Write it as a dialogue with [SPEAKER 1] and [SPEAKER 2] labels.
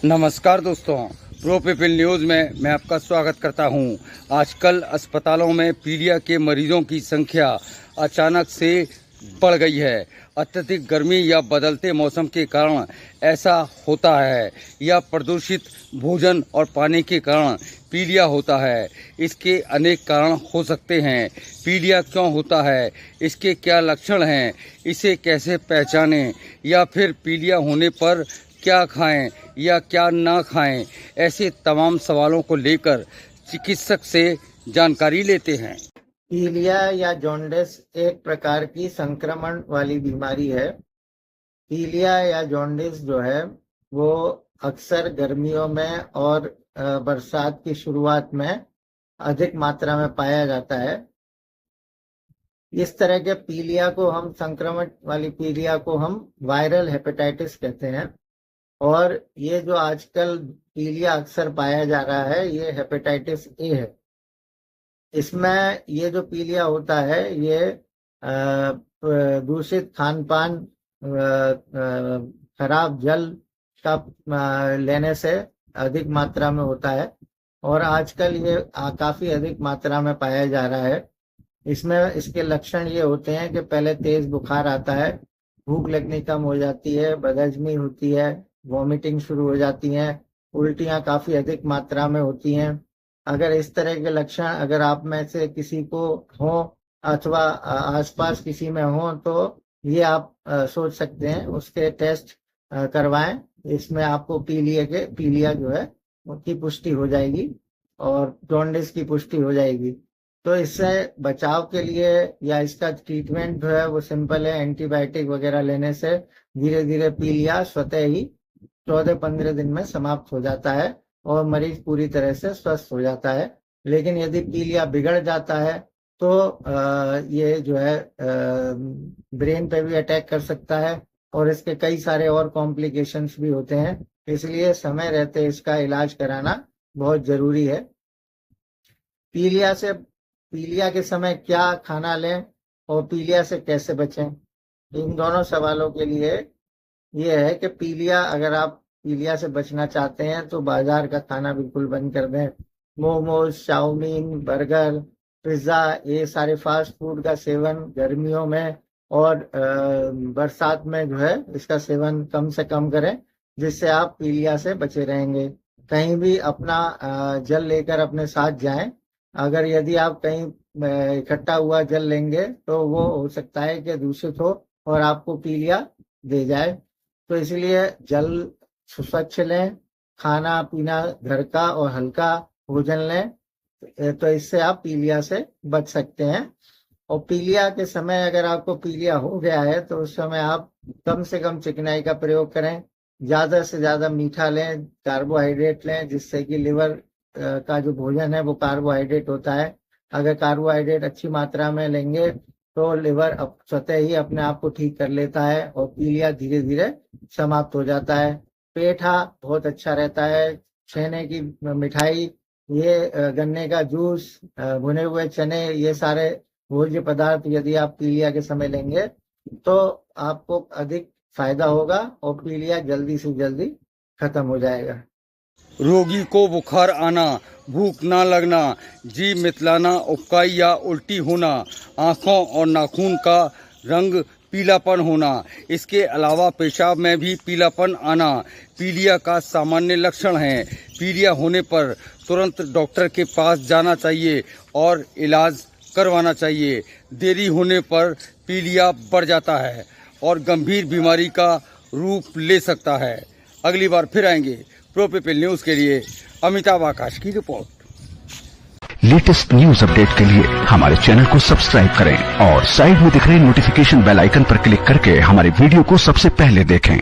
[SPEAKER 1] नमस्कार दोस्तों, pro people news में मैं आपका स्वागत करता हूं। आजकल अस्पतालों में पीलिया के मरीजों की संख्या अचानक से बढ़ गई है। अत्यधिक गर्मी या बदलते मौसम के कारण ऐसा होता है या प्रदूषित भोजन और पानी के कारण पीलिया होता है। इसके अनेक कारण हो सकते हैं। पीलिया क्यों होता है, इसके क्या लक्षण हैं, इसे कैसे पहचानें या फिर पीलिया होने पर क्या खाएं या क्या ना खाएं, ऐसे तमाम सवालों को लेकर चिकित्सक से जानकारी लेते हैं।
[SPEAKER 2] पीलिया या जॉन्डिस एक प्रकार की संक्रमण वाली बीमारी है। पीलिया या जॉन्डिस जो है वो अक्सर गर्मियों में और बरसात की शुरुआत में अधिक मात्रा में पाया जाता है। इस तरह के पीलिया को हम संक्रमण वाली पीलिया को हम वायरल हेपेटाइटिस कहते हैं। और ये जो आजकल पीलिया अक्सर पाया जा रहा है ये हेपेटाइटिस ए है। इसमें ये जो पीलिया होता है ये दूषित खान पान, खराब जल का लेने से अधिक मात्रा में होता है और आजकल ये काफी अधिक मात्रा में पाया जा रहा है। इसमें इसके लक्षण ये होते हैं कि पहले तेज बुखार आता है, भूख लगनी कम हो जाती है, बदहजमी होती है, वॉमिटिंग शुरू हो जाती हैं, उल्टियां काफी अधिक मात्रा में होती हैं। अगर इस तरह के लक्षण अगर आप में से किसी को हो अथवा आसपास किसी में हो तो ये आप सोच सकते हैं, उसके टेस्ट करवाएं। इसमें आपको पीलिया जो है उसकी पुष्टि हो जाएगी और जॉन्डिस की पुष्टि हो जाएगी। तो इससे बचाव के लिए या इसका ट्रीटमेंट जो है वो सिंपल है। एंटीबायोटिक वगैरह लेने से धीरे धीरे पीलिया स्वतः ही 14-15 दिन में समाप्त हो जाता है और मरीज पूरी तरह से स्वस्थ हो जाता है। लेकिन यदि पीलिया बिगड़ जाता है तो ये जो है ब्रेन पे भी अटैक कर सकता है और इसके कई सारे और कॉम्प्लिकेशंस भी होते हैं। इसलिए समय रहते इसका इलाज कराना बहुत जरूरी है। पीलिया के समय क्या खाना लें और पीलिया से कैसे बचें, इन दोनों सवालों के लिए ये है कि अगर आप पीलिया से बचना चाहते हैं तो बाजार का खाना बिल्कुल बंद कर दें। मोमोज, चाउमीन, बर्गर, पिज्ज़ा, ये सारे फास्ट फूड का सेवन गर्मियों में और बरसात में जो है इसका सेवन कम से कम करें, जिससे आप पीलिया से बचे रहेंगे। कहीं भी अपना जल लेकर अपने साथ जाएं। अगर यदि आप कहीं इकट्ठा हुआ जल लेंगे तो वो हो सकता है कि दूषित हो और आपको पीलिया दे जाए। तो इसलिए जल स्वच्छ लें, खाना पीना घर का और हल्का भोजन लें, तो इससे आप पीलिया से बच सकते हैं। और पीलिया के समय अगर आपको पीलिया हो गया है तो उस समय आप कम से कम चिकनाई का प्रयोग करें, ज्यादा से ज्यादा मीठा लें, कार्बोहाइड्रेट लें, जिससे कि लिवर का जो भोजन है वो कार्बोहाइड्रेट होता है। अगर कार्बोहाइड्रेट अच्छी मात्रा में लेंगे तो लिवर स्वतः ही अपने आप को ठीक कर लेता है और पीलिया धीरे धीरे समाप्त हो जाता है। पेठा बहुत अच्छा रहता है, छेने की मिठाई, ये गन्ने का जूस, भुने हुए चने, ये सारे भोज्य पदार्थ यदि आप पीलिया के समय लेंगे तो आपको अधिक फायदा होगा और पीलिया जल्दी से जल्दी खत्म हो जाएगा।
[SPEAKER 1] रोगी को बुखार आना, भूख ना लगना, जीभ मितलाना, उबकाई या उल्टी होना, आँखों और नाखून का रंग पीलापन होना, इसके अलावा पेशाब में भी पीलापन आना पीलिया का सामान्य लक्षण है। पीलिया होने पर तुरंत डॉक्टर के पास जाना चाहिए और इलाज करवाना चाहिए। देरी होने पर पीलिया बढ़ जाता है और गंभीर बीमारी का रूप ले सकता है। अगली बार फिर आएंगे। प्रो पीपल न्यूज़ के लिए अमिताभ आकाश की रिपोर्ट।
[SPEAKER 3] लेटेस्ट न्यूज अपडेट के लिए हमारे चैनल को सब्सक्राइब करें और साइड में दिख रहे नोटिफिकेशन बेल आइकन पर क्लिक करके हमारे वीडियो को सबसे पहले देखें।